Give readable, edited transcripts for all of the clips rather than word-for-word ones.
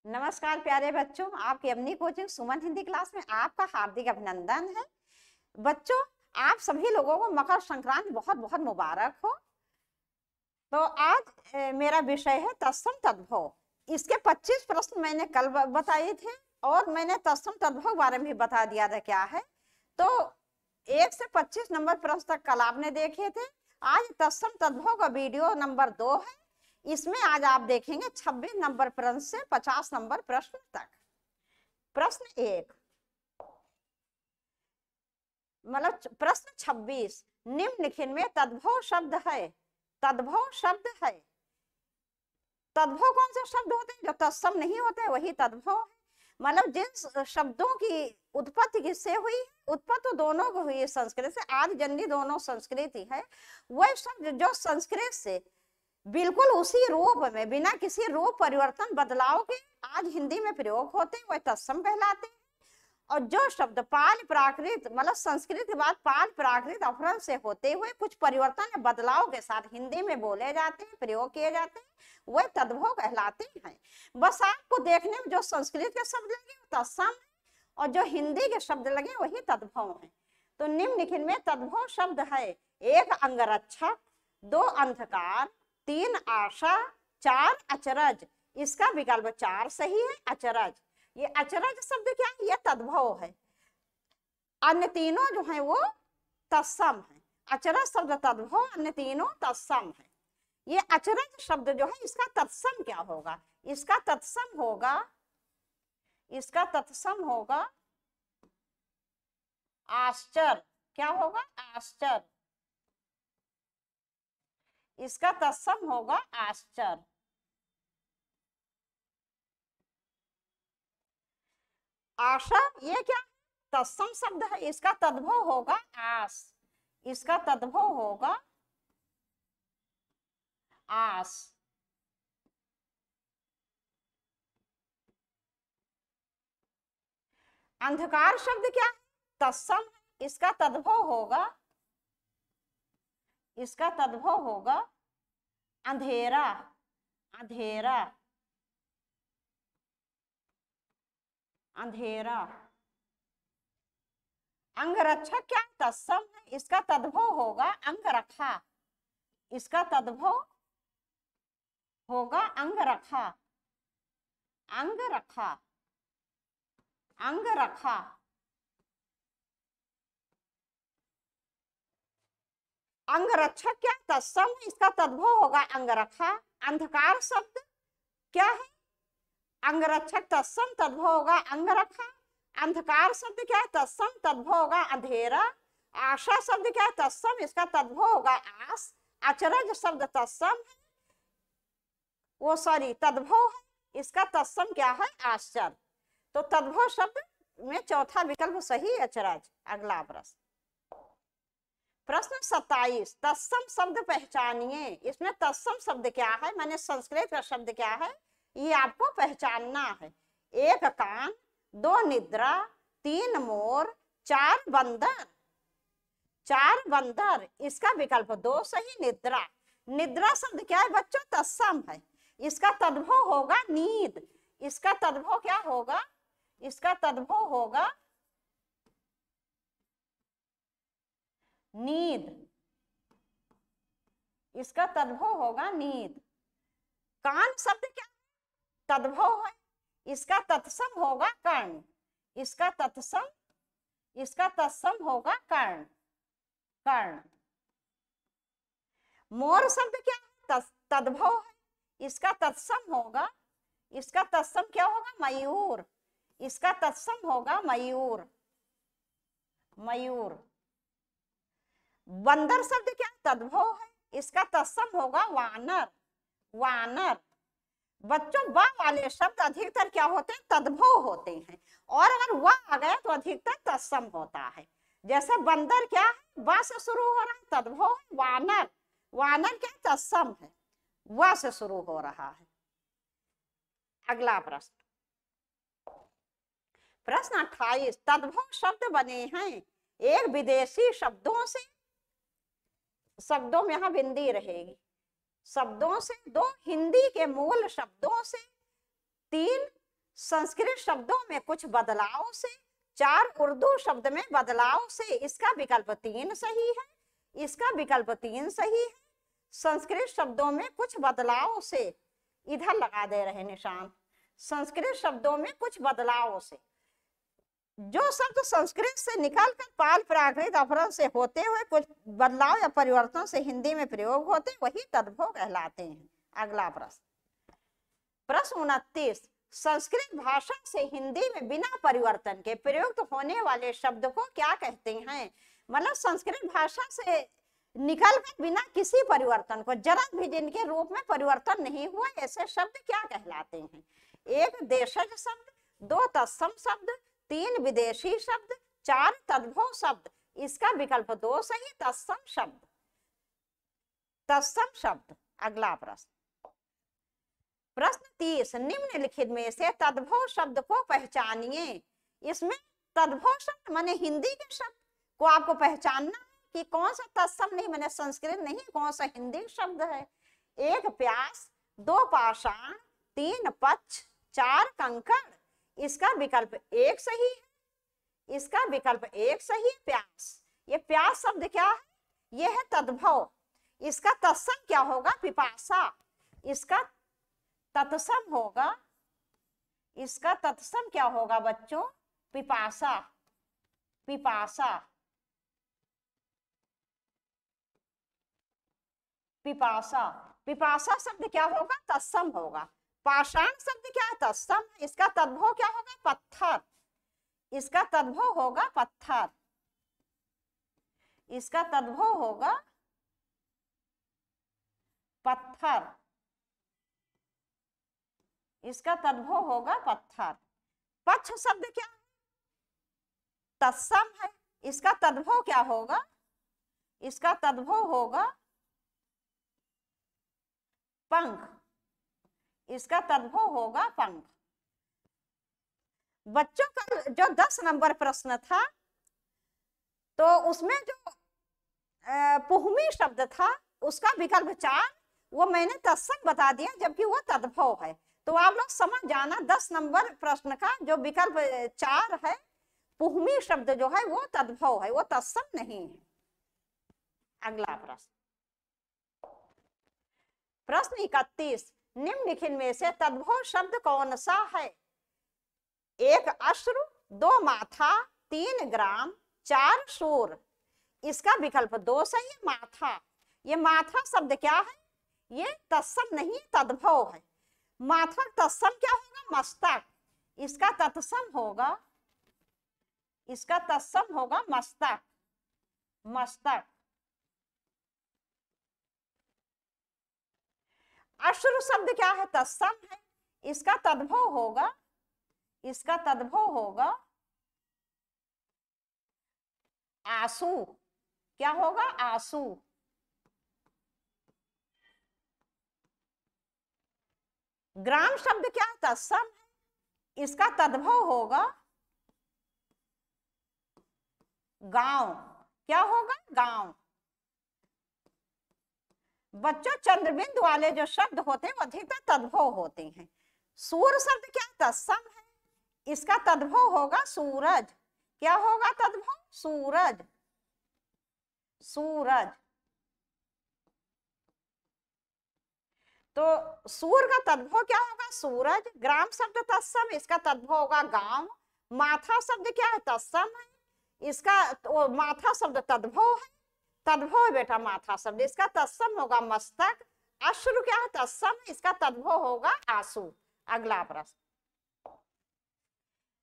नमस्कार प्यारे बच्चों, आपकी अपनी कोचिंग सुमन हिंदी क्लास में आपका हार्दिक अभिनंदन है। बच्चों, आप सभी लोगों को मकर संक्रांति बहुत बहुत मुबारक हो। तो आज मेरा विषय है तत्सम तद्भव। इसके 25 प्रश्न मैंने कल बताए थे और मैंने तत्सम तद्भव बारे में भी बता दिया था क्या है। तो 1 से 25 नंबर प्रश्न तक कल आपने देखे थे। आज तत्सम तद्भव का वीडियो नंबर 2 है। इसमें आज आप देखेंगे 26 नंबर प्रश्न से 50 नंबर प्रश्न तक। प्रश्न 1 मतलब प्रश्न 26, निम्नलिखित में तद्भव शब्द है। तद्भव शब्द है। तद्भव कौन से शब्द होते हैं? जो तत्सम नहीं होते वही तद्भव है। मतलब जिन शब्दों की उत्पत्ति किससे हुई? उत्पत्ति दोनों को हुई संस्कृत से। आदि जननी दोनों संस्कृत है। वह शब्द जो संस्कृत से बिल्कुल उसी रूप में बिना किसी रूप परिवर्तन बदलाव के आज हिंदी में प्रयोग होते हैं वह तत्सम कहलाते हैं। और जो शब्द पाल प्राकृत मतलब संस्कृत के बाद पाल प्राकृत अपभ्रंश से होते हुए कुछ परिवर्तन या बदलाव के साथ हिंदी में बोले जाते हैं, प्रयोग किए जाते हैं, वह तद्भव कहलाते हैं। बस आपको देखने में जो संस्कृत के शब्द लगे वो तत्सम है और जो हिंदी के शब्द लगे वही तद्भव है। तो निम्नलिखित में तद्भव शब्द है। 1 अंगरक्षक, 2 अंधकार, 3 आशा, 4 अचरज। इसका विकल्प 4 सही है, अचरज। ये अचरज शब्द क्या है? ये तद्भव है। अन्य तीनों जो है वो तत्सम है। अचरज शब्द तद्भव, अन्य तीनों तत्सम है। ये अचरज शब्द जो है इसका तत्सम क्या होगा? इसका तत्सम होगा आश्चर्य। क्या होगा? आश्चर्य। इसका तत्सम होगा आश्चर्य। आशा ये क्या? तत्सम शब्द है। इसका तद्भव होगा आस। इसका तद्भव होगा आस। अंधकार शब्द क्या है? तत्सम है। इसका तद्भव होगा अंधेरा। अंधेरा। अंधेरा। अंगरक्षक क्या? तत्सम है। इसका तद्भव होगा अंगरखा। इसका तद्भव होगा अंगरखा। अंगरखा। अंगरखा। अंगरक्षक क्या? तत्सम है। इसका तद्भव होगा अंगरखा। अंधकार शब्द क्या है? अंगरक्षक तत्सम, तद्भव होगा अंगरखा। अंधकार शब्द क्या है? तत्सम, तद्भव होगा अंधेरा। आशा शब्द क्या है? तत्सम, इसका तद्भव होगा आस। अचरज शब्द तत्सम है, वो सॉरी तद्भव है, इसका तत्सम क्या है? आश्चर्य। तो तद्भव शब्द में चौथा विकल्प सही, अचरज। अगला प्रश्न 27, तत्सम शब्द पहचानिए। इसमें तत्सम शब्द क्या है? मैंने संस्कृत का शब्द क्या है ये आपको पहचानना है। 1 कान, 2 निद्रा, 3 मोर, 4 बंदर। 4 बंदर। इसका विकल्प 2 सही, निद्रा। निद्रा शब्द क्या है बच्चों? तत्सम है। इसका तद्भव होगा नींद। इसका तद्भव क्या होगा? इसका तद्भव होगा नींद। इसका तद्भव होगा नींद। कान शब्द क्या? तद्भव है। इसका तत्सम होगा कर्ण। इसका तत्सम होगा कर्ण। कर्ण। मोर शब्द क्या? तद्भव है। इसका तत्सम क्या होगा? मयूर। इसका तत्सम होगा मयूर। मयूर। बंदर शब्द क्या? तद्भव है। इसका तत्सम होगा वानर। वानर। बच्चों वा वाले शब्द अधिकतर क्या होते हैं? तद्भव होते हैं। और अगर वा आ गया तो अधिकतर तत्सम होता है। जैसे बंदर क्या है? वा से शुरू हो रहा है, तद्भव है। वानर, वानर क्या? तत्सम है, वा से शुरू हो रहा है। अगला प्रश्न 28, तद्भव शब्द बने हैं एक विदेशी शब्दों में यहां बिंदी रहेगी, शब्दों से, 2 हिंदी के मूल शब्दों से, 3 संस्कृत शब्दों में कुछ बदलाव से, 4 उर्दू शब्द में बदलाव से। इसका विकल्प 3 सही है, इसका विकल्प 3 सही है। संस्कृत शब्दों में कुछ बदलाव से, इधर लगा दे रहे निशान, संस्कृत शब्दों में कुछ बदलाव से। जो शब्द संस्कृत से निकलकर पाल प्राकृत अपभ्रंश से होते हुए कुछ बदलाव या परिवर्तन से हिंदी में प्रयोग होते वही तद्भव कहलाते हैं। अगला प्रश्न, प्रश्न 29, संस्कृत भाषा से हिंदी में बिना परिवर्तन के प्रयुक्त होने वाले शब्द को क्या कहते हैं? मतलब संस्कृत भाषा से निकलकर बिना किसी परिवर्तन को, जरा भी जिनके रूप में परिवर्तन नहीं हुआ, ऐसे शब्द क्या कहलाते हैं? 1 देशज शब्द, 2 तत्सम शब्द, 3 विदेशी शब्द, 4 तद्भव शब्द। इसका विकल्प 2 सही, तत्सम शब्द, तत्सम शब्द। अगला प्रश्न, प्रश्न 30, निम्नलिखित में से तद्भव शब्द को पहचानिए। इसमें तद्भव शब्द माने हिंदी के शब्द को आपको पहचानना है कि कौन सा तत्सम नहीं माने संस्कृत नहीं, कौन सा हिंदी शब्द है। 1 प्यास, 2 पाषाण, 3 पक्ष, 4 कंकड़। इसका विकल्प 1 सही है, इसका विकल्प 1 सही है, प्यास। ये प्यास शब्द क्या है? ये है तद्भव। इसका तत्सम क्या होगा? पिपासा। इसका तत्सम होगा, इसका तत्सम क्या होगा बच्चों? पिपासा, पिपासा, पिपासा। पिपासा शब्द क्या होगा? तत्सम होगा। पाषाण शब्द क्या है? तत्सम। इसका तद्भव क्या होगा? पत्थर। इसका तद्भव होगा पत्थर, इसका तद्भव होगा पत्थर, इसका तद्भव होगा पत्थर। पक्ष शब्द क्या है? तत्सम है। इसका तद्भव क्या होगा? इसका तद्भव होगा पंख, इसका तद्भव होगा पंख। बच्चों का जो 10 नंबर प्रश्न था तो उसमें जो पुहमी शब्द था उसका विकल्प 4 वो मैंने तत्सम बता दिया, जबकि वो तद्भव है। तो आप लोग समझ जाना 10 नंबर प्रश्न का जो विकल्प 4 है, पुहमी शब्द जो है वो तद्भव है, वो तत्सम नहीं है। अगला प्रश्न, प्रश्न 31, निम्नलिखित में से तद्भव शब्द कौन सा है? 1 अश्रु, 2 माथा, 3 ग्राम, 4 शूर। इसका विकल्प 2 सही है, माथा। ये माथा शब्द क्या है? ये तत्सम नहीं, तद्भव है। माथा तत्सम क्या होगा? मस्तक। इसका तत्सम होगा, इसका तत्सम होगा मस्तक, मस्तक। अश्रु शब्द क्या है? तत्सम है। इसका तद्भव होगा, इसका तद्भव होगा आंसू। क्या होगा? आंसू। ग्राम शब्द क्या है? तत्सम है। इसका तद्भव होगा गांव। क्या होगा? गांव। बच्चों चंद्रबिंदु वाले जो शब्द होते हैं वो अधिकतर तद्भव होते हैं। सूर्य शब्द क्या है? तत्सम है। इसका तद्भव होगा सूरज। क्या होगा तद्भव? सूरज, सूरज। तो सूर्य का तद्भव क्या होगा? सूरज। ग्राम शब्द तत्सम, इसका तद्भव होगा गांव। माथा शब्द क्या है? तत्सम है। इसका तो माथा शब्द तद्भव है, तद्भव है बेटा माथा शब्द। इसका तत्सम होगा मस्तक। अश्रु क्या है? तत्सम, इसका तद्भव होगा आंसू। अगला प्रश्न,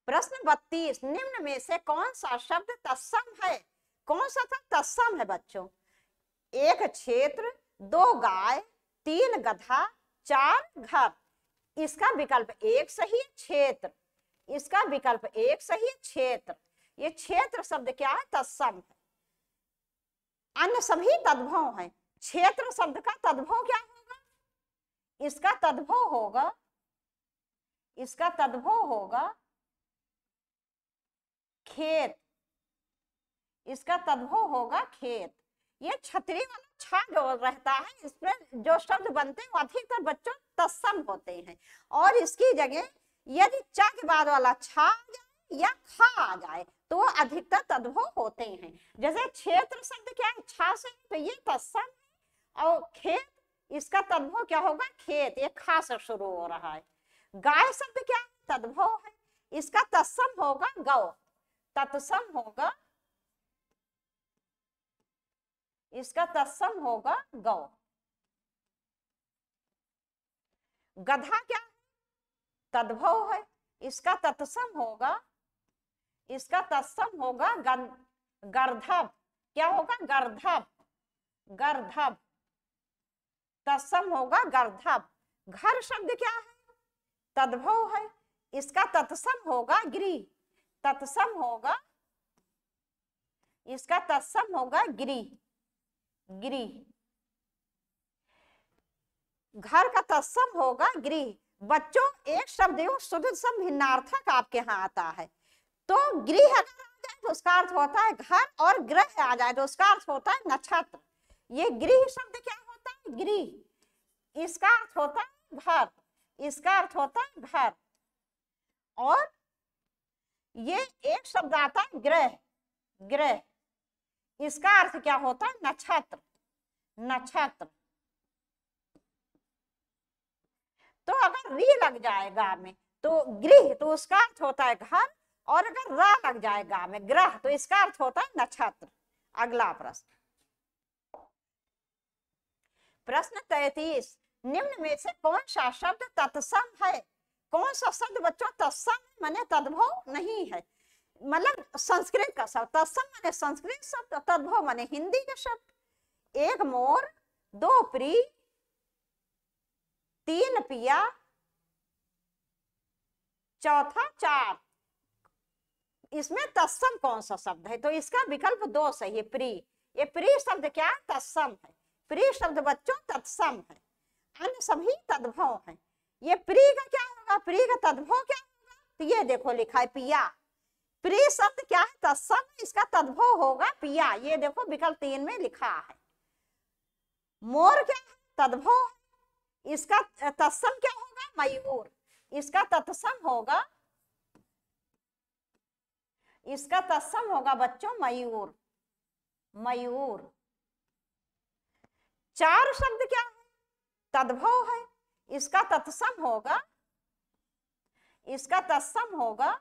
प्रश्न 32, निम्न में से कौन सा शब्द तत्सम है? कौन सा था तत्सम है बच्चों? 1 क्षेत्र, 2 गाय, 3 गधा, 4 घर। इसका विकल्प 1 सही है, क्षेत्र। इसका विकल्प 1 सही है, क्षेत्र। ये क्षेत्र शब्द क्या है? तत्सम है। अन्य सभी तद्भव हैं। क्षेत्र शब्द का तद्भव क्या होगा? इसका तद्भव होगा, इसका तद्भव होगा खेत। इसका तद्भव होगा खेत। ये छतरी वाला छा जो रहता है, इसमें जो शब्द बनते हैं वो अधिकतर बच्चों तत्सम होते हैं, और इसकी जगह यदि च के बाद वाला छा जाए या खा आ जाए तो वो अधिकतर तद्भव होते हैं। जैसे क्षेत्र शब्द क्या है, छा से, तो ये तत्सम है। और खेत, इसका तद्भव क्या होगा, खेत, ये खा से शुरू हो रहा है। गाय शब्द क्या है, तद्भव है, इसका तत्सम होगा गौ, तत्सम होगा, इसका तत्सम होगा गौ। गधा क्या है, तद्भव है, इसका तत्सम होगा, इसका तत्सम होगा गर्धव। क्या होगा, गर्धव, गर्धव, तत्सम होगा गर्धव। घर शब्द क्या है, तद्भव है, इसका तत्सम होगा गिरी, तत्सम होगा, इसका तत्सम होगा गिरी, गिरी। घर का तत्सम होगा गृह। बच्चों एक शब्द शुद्ध सम भिन्नार्थक आपके यहाँ आता है, तो गृह अगर आ जाए तो उसका अर्थ होता है घर, और ग्रह आ जाए तो उसका अर्थ होता है नक्षत्र। ये गृह शब्द क्या होता है, गृह, इसका अर्थ होता है घर, इसका अर्थ होता है घर। और ये एक शब्द आता है ग्रह, ग्रह, इसका अर्थ क्या होता है, नक्षत्र, नक्षत्र। तो अगर री लग जाएगा में तो गृह, तो उसका अर्थ होता है घर, और अगर रा लग जाएगा में ग्रह, तो इसका अर्थ होता है नक्षत्र। अगला प्रश्न, प्रश्न 33, निम्न में से कौन सा शब्द तत्सम है। कौन सा शब्द बच्चों तत्सम माने तद्भव नहीं है, मतलब संस्कृत का शब्द, तत्सम माने संस्कृत शब्द, तद्भव माने हिंदी के शब्द। एक मोर, दो प्री, तीन पिया, चौथा चार। इसमें तत्सम कौन सा शब्द है, तो इसका विकल्प दो सही है, प्री। ये प्री शब्द क्या है, तत्सम है, प्री शब्द बच्चों तत्सम है, अन्य सभी तद्भव है। ये प्री का क्या होगा, प्री का तद्भव क्या होगा, तो ये देखो लिखा है पिया। प्री शब्द क्या है, तत्सम, इसका तद्भव होगा पिया, ये देखो विकल्प 3 में लिखा है। मोर क्या है, तद्भव, इसका तत्सम क्या होगा, मयूर, इसका तत्सम होगा, इसका तत्सम होगा बच्चों मयूर, मयूर। चार शब्द क्या है, तद्भव है, इसका तत्सम होगा, इसका तत्सम होगा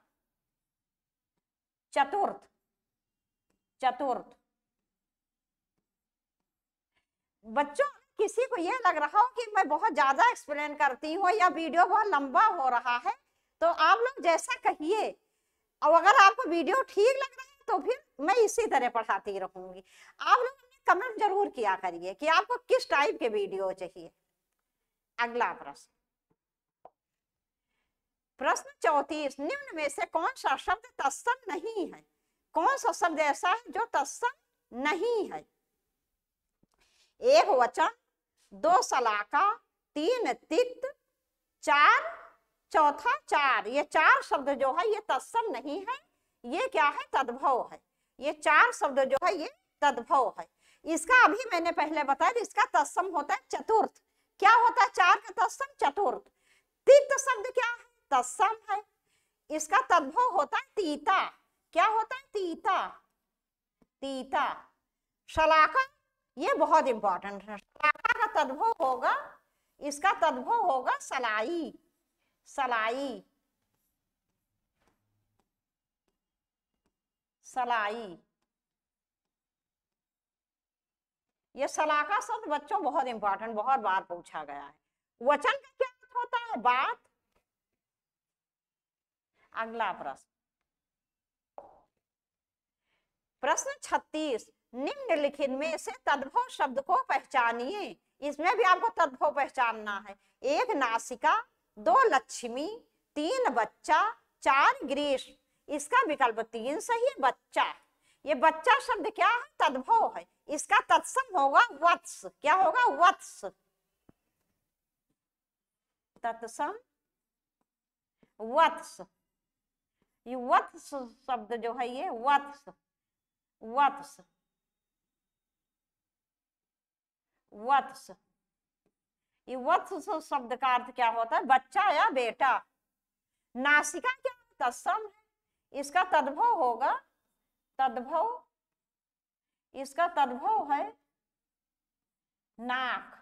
चतुर्थ, चतुर्थ। बच्चों किसी को यह लग रहा हो कि मैं बहुत ज्यादा एक्सप्लेन करती हूँ या वीडियो बहुत लंबा हो रहा है, तो आप लोग जैसा कहिए, और अगर आपको वीडियो ठीक लग रहा है तो फिर मैं इसी तरह पढ़ाती रहूंगी। आप लोग कमेंट जरूर किया करिए कि आपको किस टाइप के वीडियो चाहिए। अगला प्रश्न, प्रश्न 34, निम्न में से कौन सा शब्द तत्सम नहीं है। कौन सा शब्द ऐसा है जो तत्सम नहीं है। एक वचन, दो सलाका, तीन तिक्त, चार, चौथा चार। ये चार शब्द जो है ये तत्सम नहीं है, ये क्या है, तद्भव है। ये चार शब्द जो है ये तद्भव है। इसका अभी मैंने पहले बताया, इसका तत्सम होता है चतुर्थ। क्या होता है चार का तत्सम, चतुर्थ। तिक्त शब्द क्या है, तत्सम है, इसका तद्भव होता है तीता। क्या होता है, तीता, तीता। शलाका, ये बहुत इंपॉर्टेंट है, शलाका का तद्भव होगा, इसका तद्भव होगा सलाई, सलाई, सलाई। ये सलाका शब्द बच्चों बहुत इंपॉर्टेंट, बहुत बार पूछा गया है। वचन का क्या अर्थ होता है, बात। अगला प्रश्न, प्रश्न 36, निम्नलिखित में से तद्भव शब्द को पहचानिए। इसमें भी आपको तद्भव पहचानना है। एक नासिका, दो लक्ष्मी, तीन बच्चा, चार ग्रीष्म। इसका विकल्प 3 सही है, बच्चा। ये बच्चा शब्द क्या है, तद्भव है, इसका तत्सम होगा वत्स। क्या होगा, वत्स, तत्सम वत्स। ये वत्स शब्द जो है ये वत्स, वत्स, वत्स। ये वत्स शब्द का अर्थ क्या होता है, बच्चा या बेटा। नासिका क्या तत्सम है, इसका तद्भव होगा तद्भव, इसका तद्भव है नाक,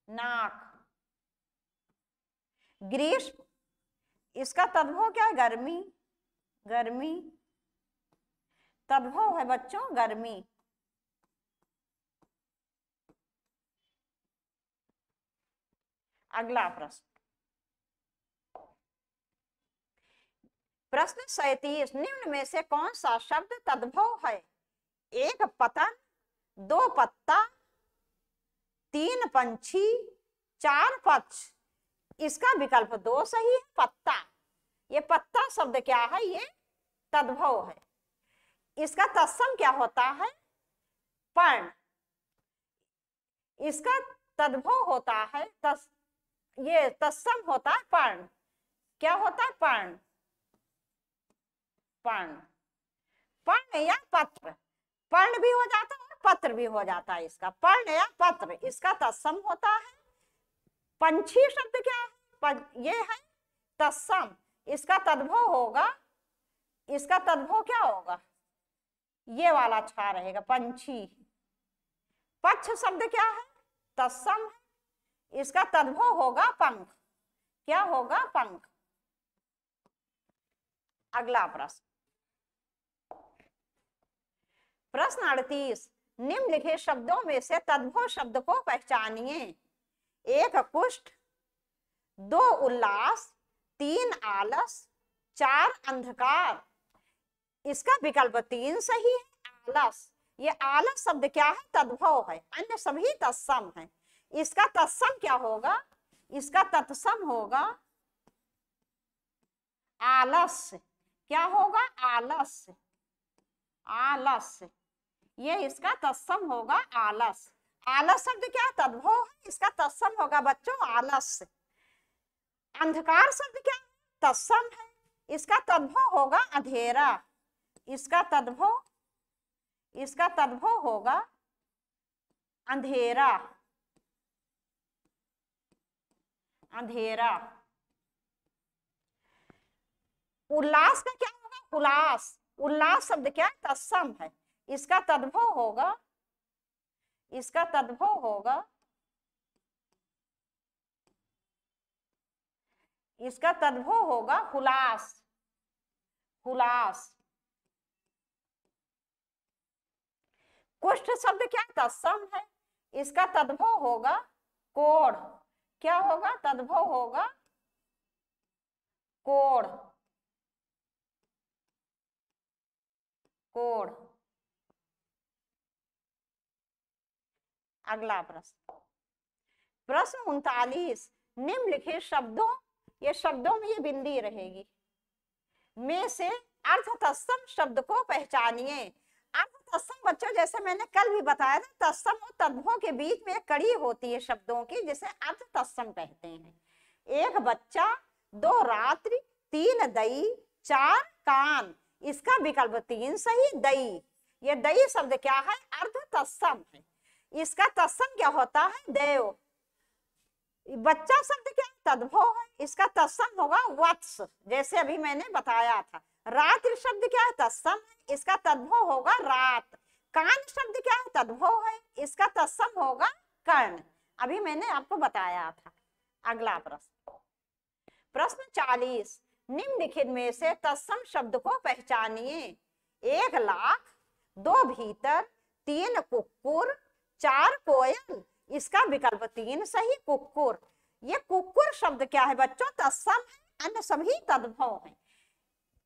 नाक। ग्रीष्म, इसका तद्भव क्या है गर्मी, गर्मी, तद्भव है बच्चों गर्मी। अगला प्रश्न, प्रश्न 37, निम्न में से कौन सा शब्द तद्भव है? एक पतन, दो पत्ता, तीन पंछी, चार पक्ष। इसका विकल्प दो सही है, पत्ता। ये पत्ता शब्द क्या है? ये तद्भव है। इसका तत्सम क्या होता है? पर्ण। इसका तद्भव होता है ये तत्सम होता है पर्ण। क्या होता है? पर्ण, पर्ण, पर्ण या पत्र। पर्ण भी हो जाता है और पत्र भी हो जाता है। इसका पर्ण या पत्र, इसका तत्सम होता है। पंछी शब्द क्या है? ये है तत्सम, इसका तद्भव होगा, इसका तद्भव क्या होगा? ये वाला छा रहेगा पंछी। पक्ष शब्द क्या है? तत्सम है, इसका तद्भव होगा पंख। क्या होगा? पंख। अगला प्रश्न, प्रश्न 38, निम्नलिखित शब्दों में से तद्भव शब्द को पहचानिए। एक कुष्ठ, दो उल्लास, तीन आलस, चार अंधकार। इसका विकल्प तीन सही है, आलस। ये आलस शब्द क्या है? तद्भव है, अन्य सभी तत्सम है। इसका तत्सम क्या होगा? इसका तत्सम होगा आलस। क्या होगा? आलस, आलस। ये इसका तत्सम होगा आलस। आलस शब्द क्या है? तद्भव है, इसका तत्सम होगा बच्चों आलस। अंधकार शब्द क्या है? तत्सम है, इसका तद्भव होगा अंधेरा। इसका तद्भव होगा अंधेरा, अंधेरा। उल्लास का क्या होगा? उल्लास। उल्लास शब्द क्या है? तत्सम है, इसका तद्भव होगा, इसका तद्भव होगा, इसका तद्भव होगा हुलास, हुलास। कुष्ठ शब्द क्या? तत्सम है, इसका तद्भव होगा कोढ़। क्या होगा? तद्भव होगा कोढ़, कोढ़। अगला प्रश्न, प्रश्न 39, निम्नलिखित शब्दों, ये शब्दों में ये बिंदी रहेगी, में से अर्थ तत्सम शब्द को पहचानिए। अर्थ तत्सम बच्चों जैसे मैंने कल भी बताया था, तत्सम और तद्भव के बीच में एक कड़ी होती है शब्दों की, जिसे अर्थ तत्सम कहते हैं। एक बच्चा, दो रात्रि, तीन दई, चार कान। इसका विकल्प तीन सही, दई। ये दई शब्द क्या है? अर्थ तत्सम है, इसका तत्सम क्या होता है? देव। बच्चा शब्द क्या तद्भव है, इसका तत्सम होगा वत्स, जैसे अभी मैंने बताया था। रात्रि शब्द क्या है? तत्सम है, इसका तद्भव होगा रात। कान शब्द क्या है? तद्भव है, इसका तत्सम होगा कर्ण। अभी मैंने आपको बताया था। अगला प्रश्न, प्रश्न 40, निम्नलिखित में से तत्सम शब्द को पहचानिए। एक लाख, दो भीतर, तीन कुक्कुर, चार कोयल। इसका विकल्प तीन सही, कुक्कुर। ये कुक्कुर शब्द क्या है बच्चों? तत्सम है, अन्य सभी तद्भव है।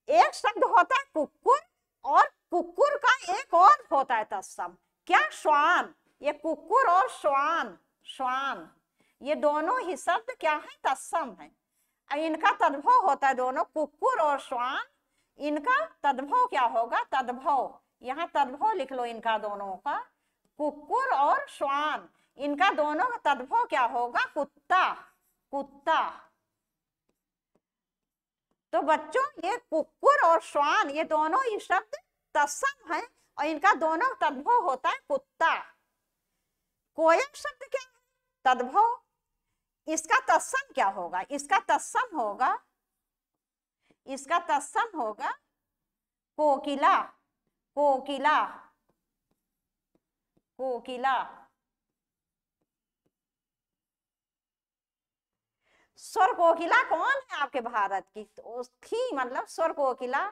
एक शब्द होता है कुक्कुर, और कुक्कुर का एक और होता है तत्सम। क्या? श्वान। ये कुक्कुर और श्वान, श्वान, ये दोनों ही शब्द क्या है? तत्सम है। इनका तद्भव होता है दोनों, कुक्कुर और श्वान। इनका तद्भव क्या होगा? तद्भव, यहाँ तद्भव लिख लो इनका दोनों का, कुक्कुर और श्वान। इनका दोनों का तद्भव क्या होगा? कुत्ता, कुत्ता। तो बच्चों ये कुक्कुर और श्वान, ये दोनों ही शब्द तत्सम है, और इनका दोनों तद्भव होता है कुत्ता। कोयल शब्द क्या है? तद्भव। इसका तत्सम क्या होगा? इसका तत्सम होगा इसका तत्सम होगा कोकिला, कोकिला, कोकिला। स्वर कोकिला कौन है आपके भारत की? तो थी, मतलब स्वर कोकिला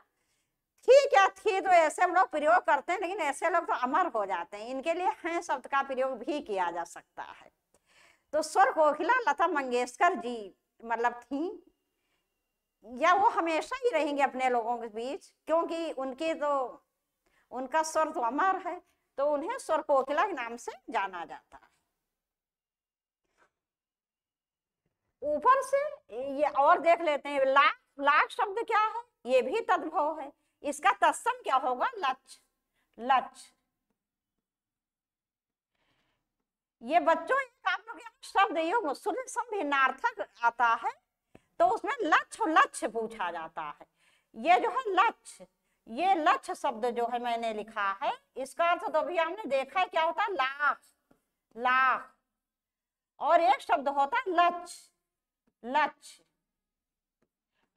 थी क्या? थी तो ऐसे लोग प्रयोग करते हैं, लेकिन ऐसे लोग तो अमर हो जाते हैं, इनके लिए हैं शब्द का प्रयोग भी किया जा सकता है। तो स्वर कोकिला लता मंगेशकर जी मतलब थी, या वो हमेशा ही रहेंगे अपने लोगों के बीच, क्योंकि उनकी तो उनका स्वर तो अमर है, तो उन्हें स्वर कोकिला के नाम से जाना जाता है। ऊपर से ये और देख लेते हैं, लाख, लाख शब्द क्या है? ये भी तद्भव है, इसका तत्सम क्या होगा? लक्ष्य, लक्ष्य। ये बच्चों आप लोग शब्द युग सुन संभिन्नार्थक आता है, तो उसमें लक्ष्य और लक्ष्य पूछा जाता है। ये जो है लक्ष्य, ये लक्ष्य शब्द जो है मैंने लिखा है, इसका अर्थ तो अभी हमने देखा है क्या होता है? लाख, लाख। और एक शब्द होता है लक्ष्य, लक्ष्य,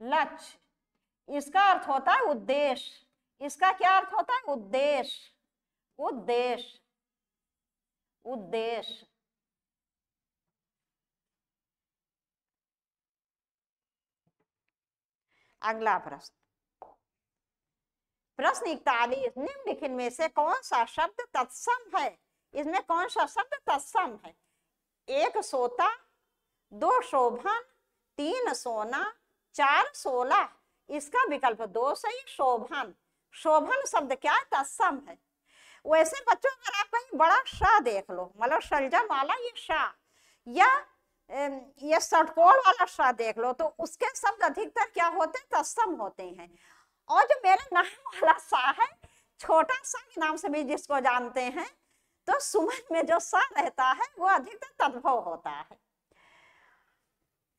लक्ष्य। इसका अर्थ होता है उद्देश्य। इसका क्या अर्थ होता है? उद्देश्य, उद्देश्य, उद्देश्य। अगला प्रश्न, प्रश्न 41, निम्नलिखित में से कौन सा शब्द तत्सम है? इसमें कौन सा शब्द तत्सम है? 1 सोता, 2 शोभन, 3 सोना, 4 16। इसका विकल्प 2 सही, शोभन। शोभन शब्द क्या है? तत्सम है। वैसे बच्चों अगर आप कहीं बड़ा श देख लो, मतलब शलजम वाला ये श, या ये षटकोण वाला श देख लो, तो उसके शब्द अधिकतर क्या होते हैं? तत्सम होते हैं। और जो मेरे नाम वाला सा है, छोटा सा के नाम से भी जिसको जानते हैं, तो सुमन में जो सा रहता है वो अधिकतर तद्भव होता है।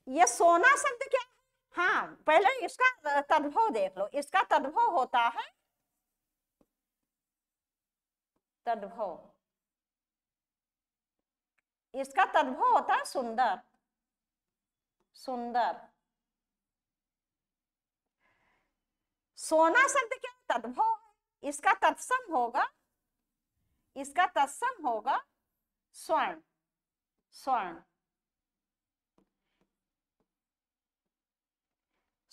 ये सोना शब्द क्या है? हाँ, पहले इसका तद्भव देख लो। इसका तद्भव होता है, तद्भव, इसका तद्भव होता है सुंदर, सुंदर। सोना शब्द क्या तद्भव है? इसका तत्सम होगा, इसका तत्सम होगा स्वर्ण, स्वर्ण।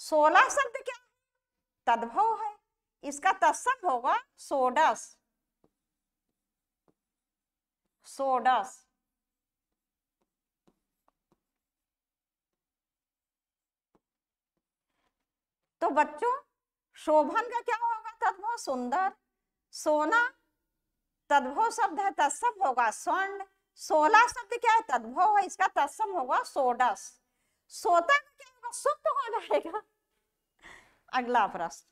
16 शब्द क्या तद्भव है? इसका तत्सम होगा सोडस, सोडस। तो बच्चों शोभन का क्या होगा? तद्भव सुंदर। सोना तद्भव शब्द है, तत्सम होगा स्वर्ण। 16 शब्द क्या है? तद्भव है, इसका तत्सम होगा सोडस। सोता का क्या होगा? शुद्ध हो जाएगा। अगला प्रश्न,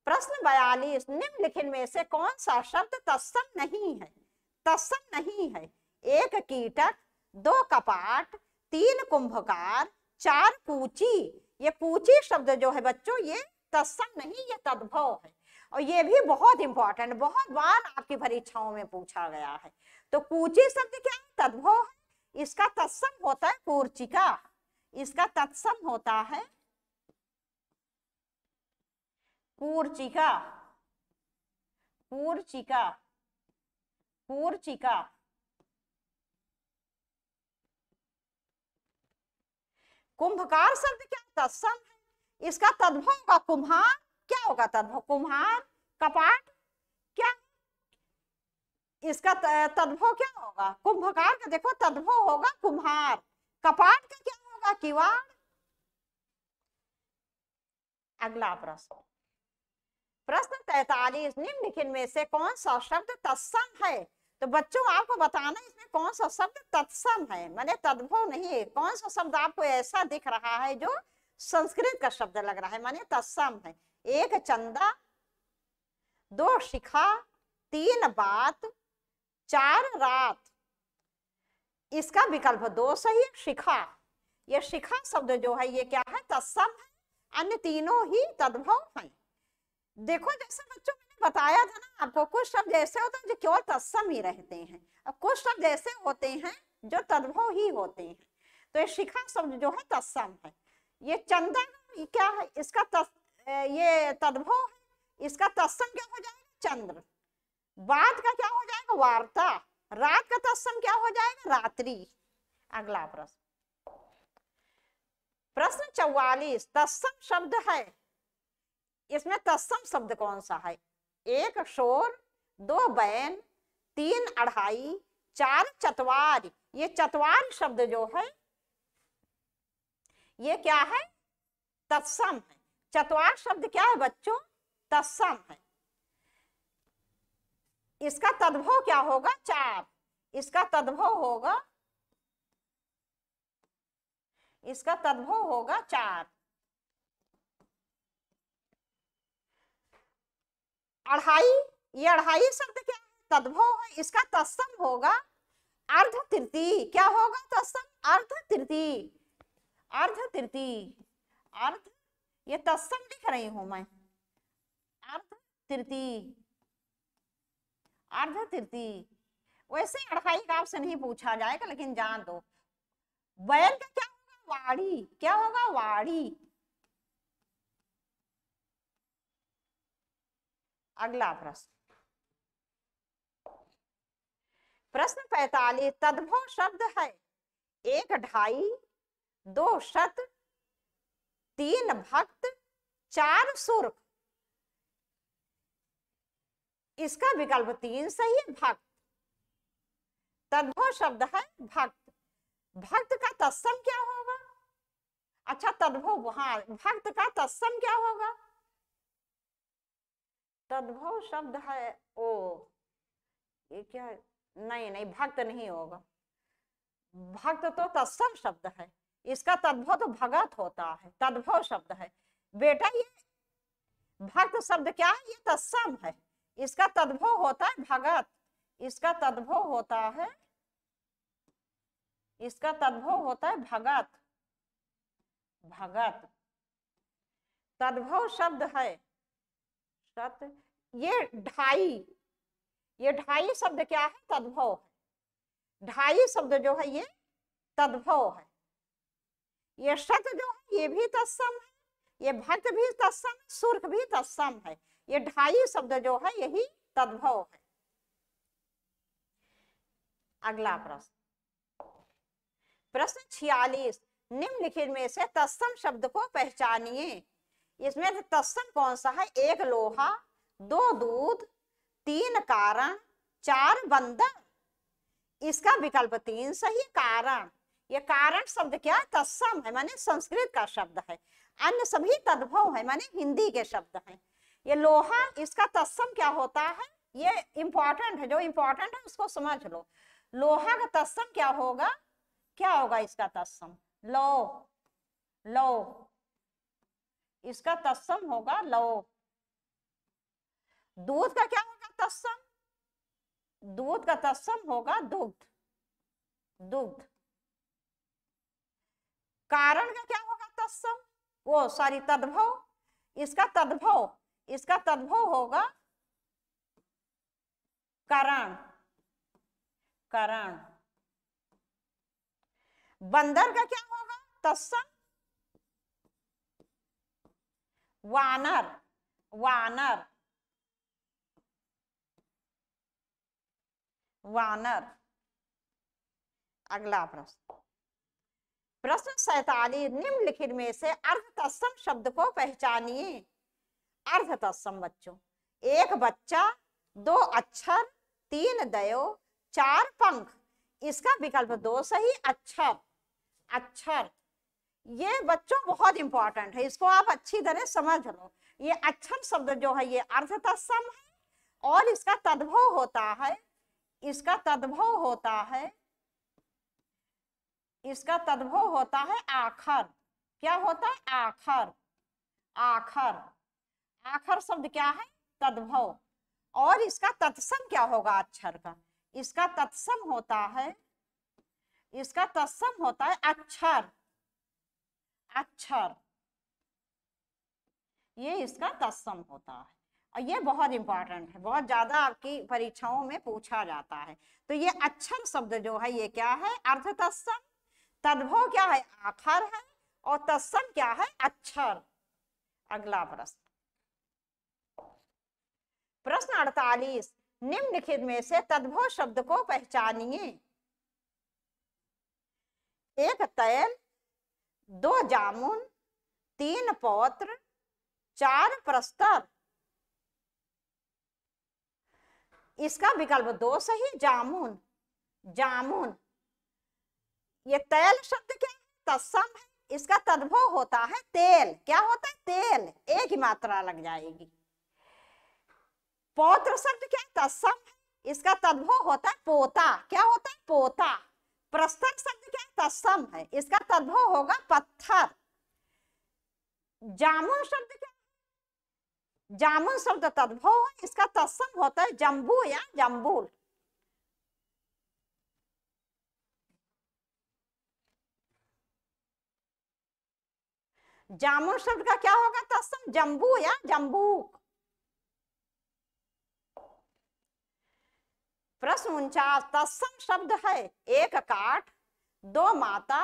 प्रश्न 42, निम्नलिखित में से कौन सा शब्द तत्सम नहीं है? तत्सम नहीं है। 1 कीटक, 2 कपाट, 3 कुंभकार, 4 कूची। ये कूची शब्द जो है बच्चों, ये तत्सम नहीं, ये तद्भव है। और ये भी बहुत इंपॉर्टेंट, बहुत बार आपकी परीक्षाओं में पूछा गया है। तो कूची शब्द क्या है? तद्भव है। इसका तत्सम होता है कूर्चिका, इसका तत्सम होता है कूर्चिका, कूर्चिका, कूर्चिका। कुंभकार शब्द क्या तत्सम है? इसका तद्भव होगा कुम्हार। क्या होगा तद्भव? कुम्हार। कपाट क्या? इसका तद्भव क्या होगा? कुंभकार का देखो तद्भव होगा कुम्हार। कपाट का क्या होगा? किवाड़। अगला प्रश्न, प्रश्न 43, निम्नलिखित में से कौन सा शब्द तत्सम है? तो बच्चों आपको बताना इसमें कौन सा शब्द तत्सम है, माने तद्भव नहीं है। कौन सा शब्द आपको ऐसा दिख रहा है जो संस्कृत का शब्द लग रहा है, माने तत्सम है? 1 चंदा, 2 शिखा, 3 बात, 4 रात। इसका विकल्प 2 सही, शिखा। ये शिखा शब्द जो है ये क्या है? तत्सम है। अन्य तीनों ही तद्भव हैं। देखो जैसे बच्चों मैंने बताया था ना आपको, कुछ शब्द ऐसे होते हैं जो केवल तत्सम ही रहते हैं, और कुछ शब्द ऐसे होते हैं जो तद्भव ही होते हैं। तो ये शिखा शब्द जो है तत्सम है। ये चंदन क्या है, इसका ये तद्भव है, इसका तत्सम क्या हो जाएगा, चंद्र। बाद का क्या हो जाएगा, वार्ता। रात का तत्सम क्या हो जाएगा, रात्रि। अगला प्रश्न, प्रश्न 44, तत्सम शब्द है, इसमें तत्सम शब्द कौन सा है? 1 शोर, 2 बैन, 3 अढ़ाई, 4 चतवार। ये चतवार शब्द जो है ये क्या है, तत्सम है। चतवार शब्द क्या है बच्चों, तत्सम है। इसका तद्भव क्या होगा, 4। इसका तद्भव होगा, इसका तद्भव होगा 4। अढ़ाई, ये अढ़ाई शब्द क्या है, तद्भव है। इसका तत्सम होगा अर्ध तृतीय। क्या होगा तत्सम, अर्ध तृतीय। अर्ध तृतीय, अर्ध, ये तत्सम लिख रही हूं मैं, अर्ध तृतीय, अर्ध तृतीय। वैसे अढ़ाई का आपसे नहीं पूछा जाएगा, लेकिन जान दो। बैल का क्या होगा, वाड़ी। क्या होगा, वाड़ी। अगला प्रश्न, प्रश्न 45, तद्भव शब्द है 1 ढाई, 2 शत, 3 भक्त, 4 सुर्ख। इसका विकल्प 3 सही है, भक्त। तद्भव शब्द है भक्त। भक्त का तत्सम क्या होगा, अच्छा तद्भव, हाँ, भक्त का तत्सम क्या होगा, तद्भव शब्द है ओ, ये क्या है? नहीं नहीं, भक्त नहीं होगा। भक्त तो तत्सम शब्द है, इसका तद्भव तो भगत होता है, तद्भव शब्द है बेटा। ये भक्त शब्द क्या है, ये तत्सम है, इसका तद्भव होता है भगत। इसका तद्भव होता है, इसका तद्भव होता है भगत। भगत तद्भव शब्द है सत। ये ढाई, ये ढाई शब्द क्या है, तद्भव है। ढाई शब्द जो है ये तद्भव है। ये शत जो है ये भी तत्सम है, ये भक्त भी तत्सम, सुर्ख भी तत्सम है। ये ढाई शब्द जो है यही तद्भव है। अगला प्रश्न, प्रश्न 46, निम्नलिखित में से तत्सम शब्द को पहचानिए। इसमें से तत्सम कौन सा है, 1 लोहा, 2 दूध, 3 कारण, 4 बंदर। इसका विकल्प 3 सही, कारण। ये कारण शब्द क्या, तत्सम है, माने संस्कृत का शब्द है। अन्य सभी तद्भव है, माने हिंदी के शब्द हैं। ये लोहा, इसका तत्सम क्या होता है, ये इंपॉर्टेंट है, जो इंपॉर्टेंट है उसको समझ लो। लोहा का तत्सम क्या होगा, क्या होगा इसका तत्सम, लो। लो, इसका तत्सम होगा लो। दूध का क्या होगा तत्सम, दूध का तत्सम होगा दुग्ध। दुग्ध। कारण का क्या होगा तत्सम, वो सॉरी तद्भव, इसका तद्भव, इसका तद्भव होगा करण। करण। बंदर का क्या होगा तत्सम, वानर। वानर। वानर। अगला प्रश्न, प्रश्न 47, निम्नलिखित में से अर्ध तत्सम शब्द को पहचानिए। अर्ध तत्सम बच्चों, 1 बच्चा, 2 अक्षर, 3 दयो, 4 पंख। इसका विकल्प 2 सही, अक्षर। अक्षर, ये बच्चों बहुत इंपॉर्टेंट है, इसको आप अच्छी तरह समझ लो। ये अक्षर शब्द जो है ये अर्ध तत्सम है, और इसका तद्भव होता है, इसका तद्भव होता है, इसका तद्भव होता है आखर। क्या होता है, आखर। आखर। आखर शब्द क्या है, तद्भव। और इसका तत्सम क्या होगा अक्षर का, इसका तत्सम होता है, इसका तत्सम होता है अक्षर। अक्षर, ये इसका तत्सम होता है। और ये बहुत इंपॉर्टेंट है, बहुत ज्यादा आपकी परीक्षाओं में पूछा जाता है। तो ये अक्षर शब्द जो है ये क्या है, अर्ध तत्सम। तद्भव क्या है, आखर है, और तत्सम क्या है? अक्षर। अगला प्रश्न, प्रश्न 48, निम्नलिखित में से तद्भव शब्द को पहचानिए। 1 तैल, 2 जामुन, 3 पौत्र, 4 प्रस्तर। इसका विकल्प 2 सही, जामुन। जामुन। ये तैल शब्द क्या है? तत्सम है, इसका तद्भव होता है तेल। क्या होता है? तेल, एक ही मात्रा लग जाएगी। पौत्र शब्द क्या है? तत्सम है, इसका तद्भव होता है पोता। क्या होता है? पोता। प्रस्तर शब्द क्या है? तत्सम है, इसका तद्भव होगा पत्थर। जामुन शब्द क्या है? जामुन शब्द तद्भव है, इसका तत्सम होता है जम्बू या जम्बूल। जामुन शब्द का क्या होगा तत्सम? जम्बू या जम्बूक। प्रश्न 49, तत्सम शब्द है 1 काठ, 2 माता,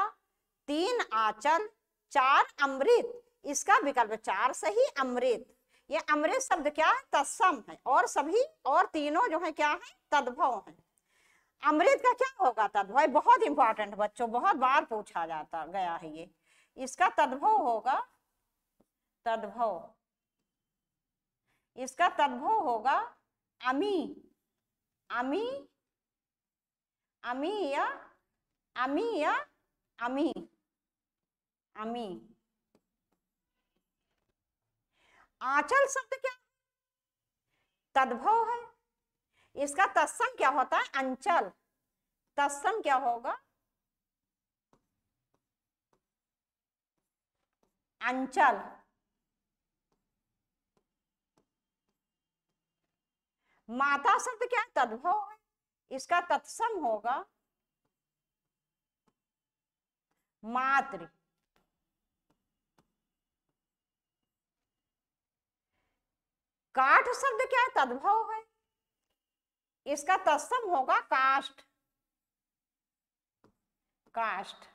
3 आंचल, 4 अमृत। इसका विकल्प 4 सही, अमृत। ये अमृत शब्द क्या है? तत्सम है, और सभी और तीनों जो है क्या है? तद्भव है। अमृत का क्या होगा तद्भव? बहुत इंपॉर्टेंट बच्चों, बहुत बार पूछा जाता गया है ये। इसका तद्भव होगा, तद्भव, इसका तद्भव होगा अमी। अमी, अमी या अमी या अमी, अमी। आंचल शब्द क्या? तद्भव है, इसका तत्सम क्या होता है? अंचल। तत्सम क्या होगा? अंचल। माता शब्द क्या? तद्भव है, इसका तत्सम होगा मातृ। काठ शब्द क्या? तद्भव है, इसका तत्सम होगा काष्ठ। काष्ठ।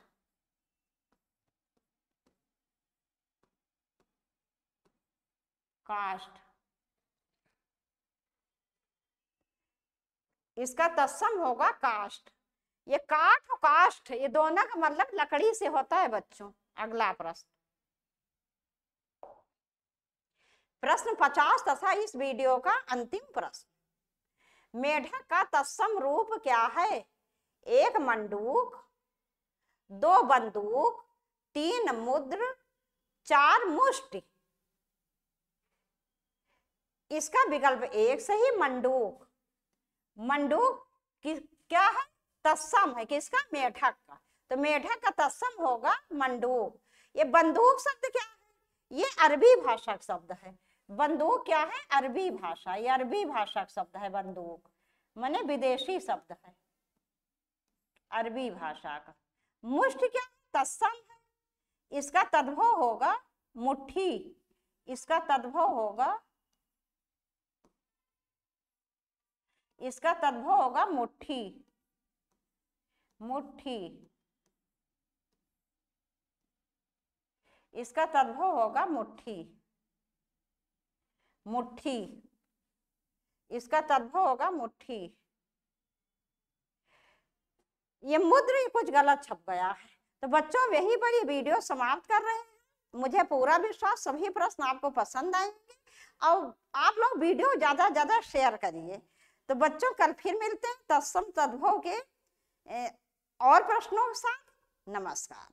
काष्ठ, इसका तत्सम होगा काष्ठ। ये काठ और काष्ठ ये दोनों का मतलब लकड़ी से होता है बच्चों। अगला प्रश्न, प्रश्न 50 तथा इस वीडियो का अंतिम प्रश्न। मेढक का तत्सम रूप क्या है? 1 मंडूक, 2 बंदूक, 3 मुद्र, 4 मुष्टि। इसका विकल्प 1 सही, मंडूक। मंडूक क्या है? तत्सम है किसका? मेढक का। तो मेढक का तत्सम होगा मंडूक। ये बंदूक शब्द क्या है? ये अरबी भाषा का शब्द है। बंदूक क्या है? अरबी भाषा, ये अरबी भाषा का शब्द है बंदूक, माने विदेशी शब्द है अरबी भाषा का। मुष्टि क्या? तत्सम है, इसका तद्भव होगा मुट्ठी। इसका तद्भव होगा, इसका तद्भव होगा मुट्ठी। मुट्ठी, इसका तद्भव होगा मुट्ठी। मुट्ठी, इसका तद्भव होगा मुट्ठी। ये मुद्र कुछ गलत छप गया है। तो बच्चों यही पर ये वीडियो समाप्त कर रहे हैं। मुझे पूरा विश्वास सभी प्रश्न आपको पसंद आएंगे और आप लोग वीडियो ज्यादा ज्यादा शेयर करिए। तो बच्चों कल फिर मिलते हैं तत्सम तद्भव के और प्रश्नों के साथ। नमस्कार।